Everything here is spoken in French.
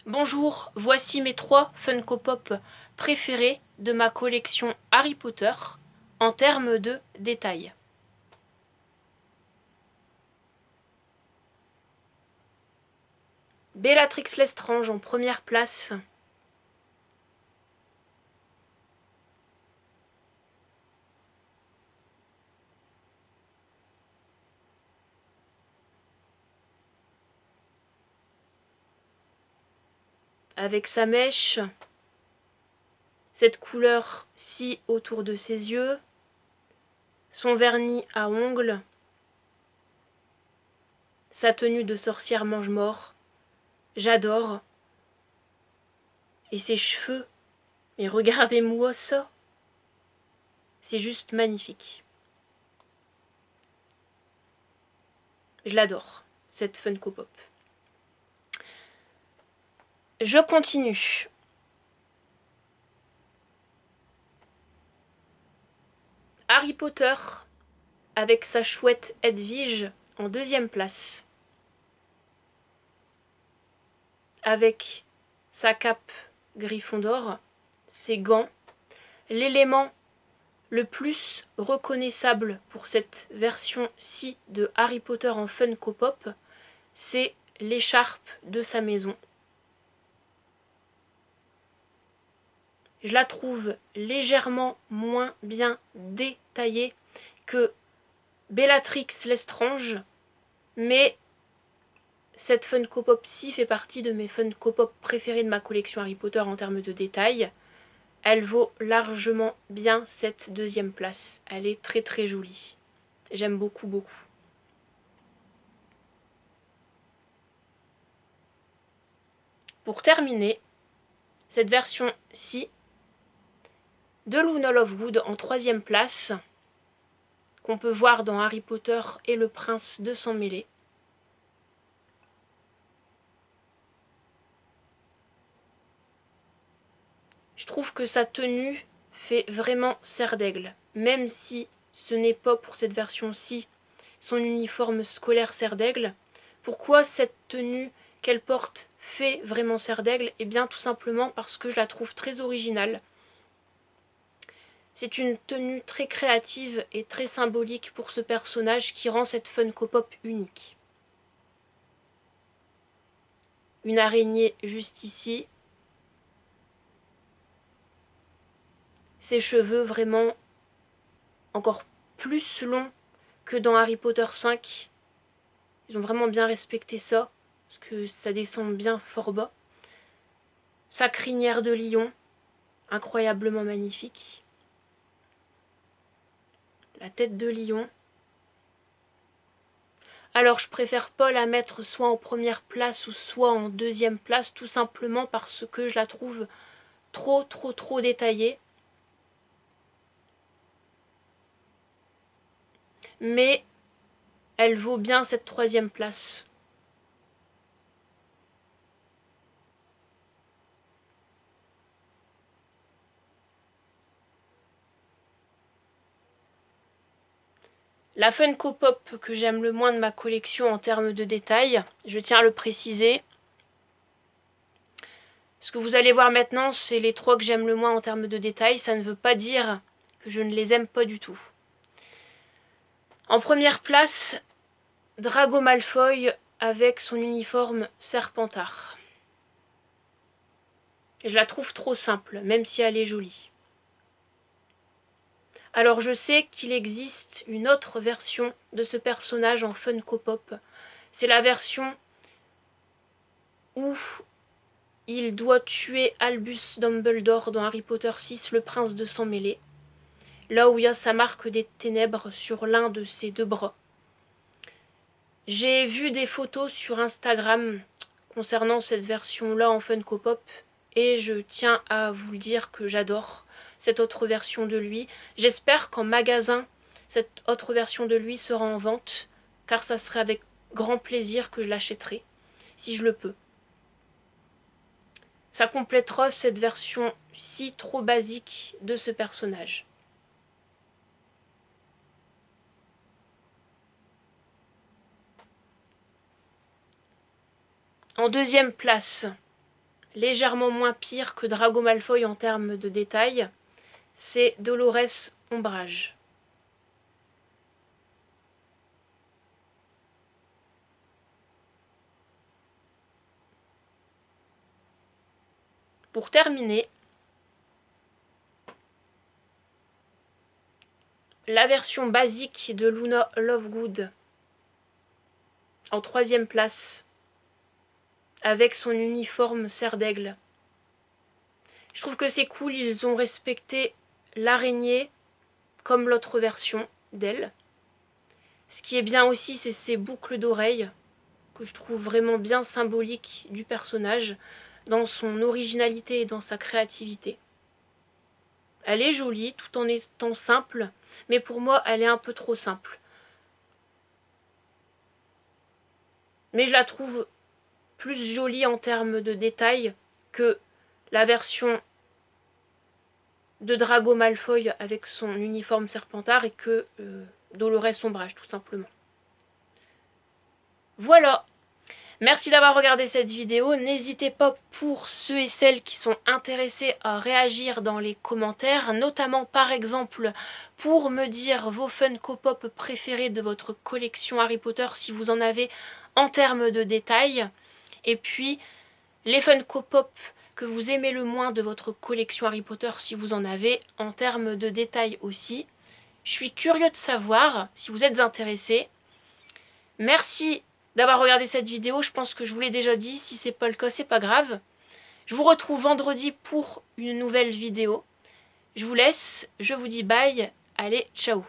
Bonjour, voici mes 3 Funko Pop préférés de ma collection Harry Potter en termes de détails. Bellatrix Lestrange en première place. Avec sa mèche, cette couleur-ci autour de ses yeux, son vernis à ongles, sa tenue de sorcière mange-mort, j'adore. Et ses cheveux, mais regardez-moi ça, c'est juste magnifique. Je l'adore, cette Funko Pop. Je continue. Harry Potter avec sa chouette Edwige en deuxième place. Avec sa cape Gryffondor, ses gants, l'élément le plus reconnaissable pour cette version-ci de Harry Potter en Funko Pop, c'est l'écharpe de sa maison. Je la trouve légèrement moins bien détaillée que Bellatrix Lestrange, mais cette Funko Pop-ci fait partie de mes Funko Pop préférés de ma collection Harry Potter en termes de détails. Elle vaut largement bien cette deuxième place. Elle est très très jolie. J'aime beaucoup beaucoup. Pour terminer, cette version-ci de Luna Lovegood en troisième place, qu'on peut voir dans Harry Potter et le Prince de Sang Mêlé. Je trouve que sa tenue fait vraiment serre d'aigle, même si ce n'est pas pour cette version-ci son uniforme scolaire serre d'aigle. Pourquoi cette tenue qu'elle porte fait vraiment serre d'aigle? Eh bien tout simplement parce que je la trouve très originale. C'est une tenue très créative et très symbolique pour ce personnage qui rend cette Funko Pop unique. Une araignée juste ici. Ses cheveux vraiment encore plus longs que dans Harry Potter 5. Ils ont vraiment bien respecté ça, parce que ça descend bien fort bas. Sa crinière de lion, incroyablement magnifique. La tête de lion. Alors je préfère pas la mettre soit en première place ou soit en deuxième place, tout simplement parce que je la trouve trop détaillée. Mais elle vaut bien cette troisième place. La Funko Pop que j'aime le moins de ma collection en termes de détails, je tiens à le préciser. Ce que vous allez voir maintenant, c'est les 3 que j'aime le moins en termes de détails. Ça ne veut pas dire que je ne les aime pas du tout. En première place, Drago Malfoy avec son uniforme Serpentard. Je la trouve trop simple, même si elle est jolie. Alors je sais qu'il existe une autre version de ce personnage en Funko Pop. C'est la version où il doit tuer Albus Dumbledore dans Harry Potter 6, le prince de sang mêlé. Là où il y a sa marque des ténèbres sur l'un de ses 2 bras. J'ai vu des photos sur Instagram concernant cette version-là en Funko Pop et je tiens à vous le dire que j'adore cette autre version de lui. J'espère qu'en magasin, cette autre version de lui sera en vente, car ça serait avec grand plaisir que je l'achèterai, si je le peux. Ça complétera cette version si trop basique de ce personnage. En deuxième place, légèrement moins pire que Drago Malfoy en termes de détails, c'est Dolores Ombrage. Pour terminer, la version basique de Luna Lovegood en 3e place avec son uniforme cerf d'aigle. Je trouve que c'est cool, ils ont respecté l'araignée comme l'autre version d'elle. Ce qui est bien aussi, c'est ses boucles d'oreilles que je trouve vraiment bien symboliques du personnage dans son originalité et dans sa créativité. Elle est jolie tout en étant simple, mais pour moi elle est un peu trop simple. Mais je la trouve plus jolie en termes de détails que la version de Drago Malfoy avec son uniforme Serpentard et que Dolores Ombrage tout simplement. Voilà. Merci d'avoir regardé cette vidéo. N'hésitez pas pour ceux et celles qui sont intéressés à réagir dans les commentaires, notamment par exemple pour me dire vos Funko Pop préférés de votre collection Harry Potter si vous en avez en termes de détails. Et puis les Funko Pop que vous aimez le moins de votre collection Harry Potter si vous en avez en termes de détails aussi. Je suis curieux de savoir si vous êtes intéressés. Merci d'avoir regardé cette vidéo, je pense que je vous l'ai déjà dit, si c'est pas le cas, c'est pas grave. Je vous retrouve vendredi pour une nouvelle vidéo. Je vous laisse, je vous dis bye, allez, ciao.